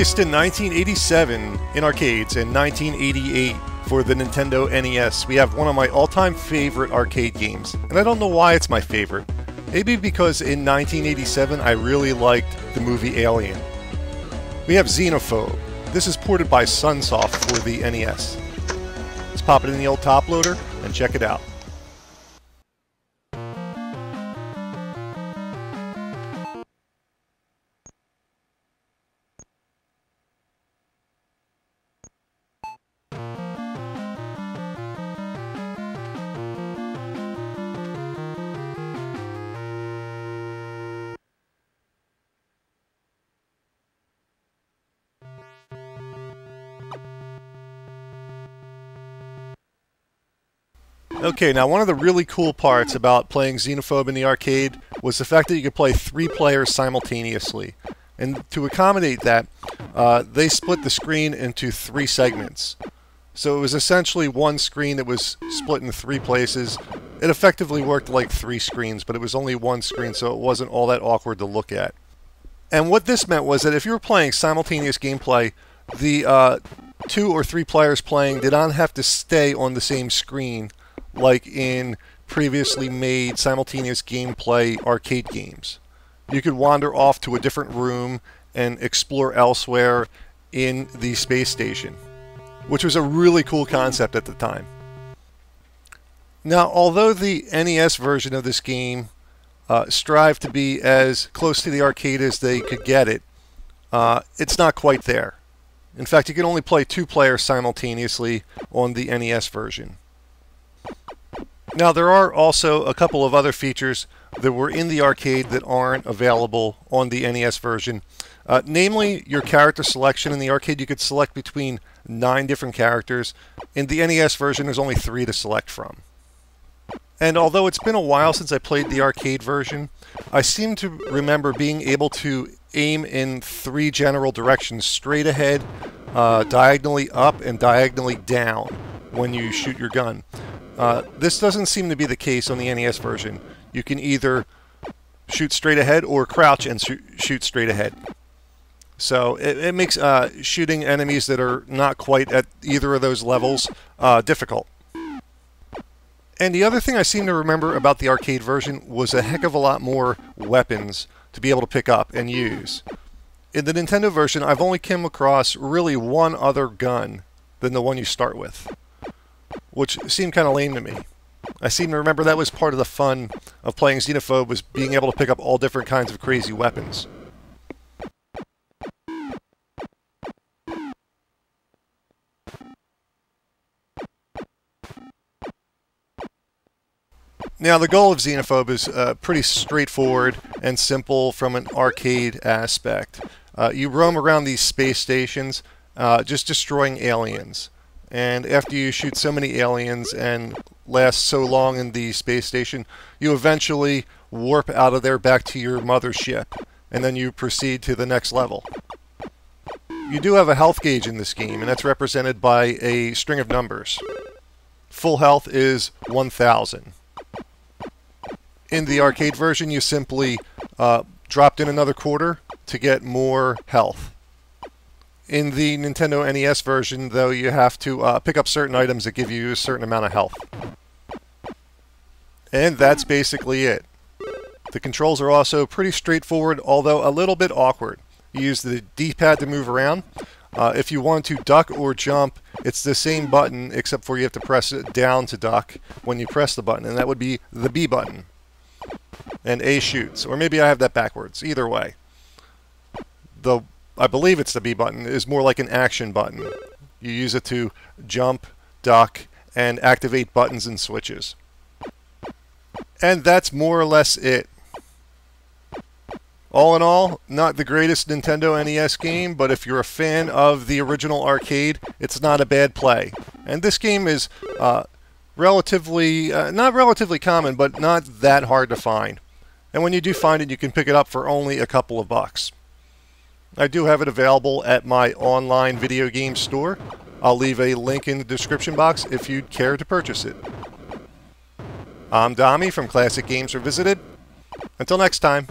Released in 1987 in arcades and 1988 for the Nintendo NES, we have one of my all-time favorite arcade games. And I don't know why it's my favorite. Maybe because in 1987 I really liked the movie Alien. We have Xenophobe. This is ported by Sunsoft for the NES. Let's pop it in the old top loader and check it out. Okay, now one of the really cool parts about playing Xenophobe in the arcade was the fact that you could play 3 players simultaneously. And to accommodate that, they split the screen into 3 segments. So it was essentially one screen that was split in 3 places. It effectively worked like 3 screens, but it was only one screen, so it wasn't all that awkward to look at. And what this meant was that if you were playing simultaneous gameplay, the 2 or 3 players playing did not have to stay on the same screen like in previously made simultaneous gameplay arcade games. You could wander off to a different room and explore elsewhere in the space station, which was a really cool concept at the time. Now, although the NES version of this game strived to be as close to the arcade as they could get it, it's not quite there. In fact, you can only play 2 players simultaneously on the NES version. Now, there are also a couple of other features that were in the arcade that aren't available on the NES version. Namely, your character selection. In the arcade, you could select between 9 different characters. In the NES version, there's only 3 to select from. And although it's been a while since I played the arcade version, I seem to remember being able to aim in 3 general directions: straight ahead, diagonally up, and diagonally down when you shoot your gun. This doesn't seem to be the case on the NES version. You can either shoot straight ahead or crouch and shoot straight ahead. So it makes shooting enemies that are not quite at either of those levels difficult. And the other thing I seem to remember about the arcade version was a heck of a lot more weapons to be able to pick up and use. In the Nintendo version, I've only come across really one other gun than the one you start with, which seemed kind of lame to me. I seem to remember that was part of the fun of playing Xenophobe, was being able to pick up all different kinds of crazy weapons. Now, the goal of Xenophobe is pretty straightforward and simple from an arcade aspect. You roam around these space stations, just destroying aliens. And after you shoot so many aliens and last so long in the space station, you eventually warp out of there back to your mothership, and then you proceed to the next level. You do have a health gauge in this game, and that's represented by a string of numbers. Full health is 1,000. In the arcade version, you simply dropped in another quarter to get more health. In the Nintendo NES version, though, you have to pick up certain items that give you a certain amount of health. And that's basically it. The controls are also pretty straightforward, although a little bit awkward. You use the D-pad to move around. If you want to duck or jump, it's the same button, except for you have to press it down to duck when you press the button, and that would be the B button. And A shoots, or maybe I have that backwards. Either way. I believe it's the B button, is more like an action button. You use it to jump, duck, and activate buttons and switches. And that's more or less it. All in all, not the greatest Nintendo NES game, but if you're a fan of the original arcade, it's not a bad play. And this game is relatively, not relatively common, but not that hard to find. And when you do find it, you can pick it up for only a couple of bucks. I do have it available at my online video game store. I'll leave a link in the description box if you'd care to purchase it. I'm Dommy from Classic Games Revisited. Until next time.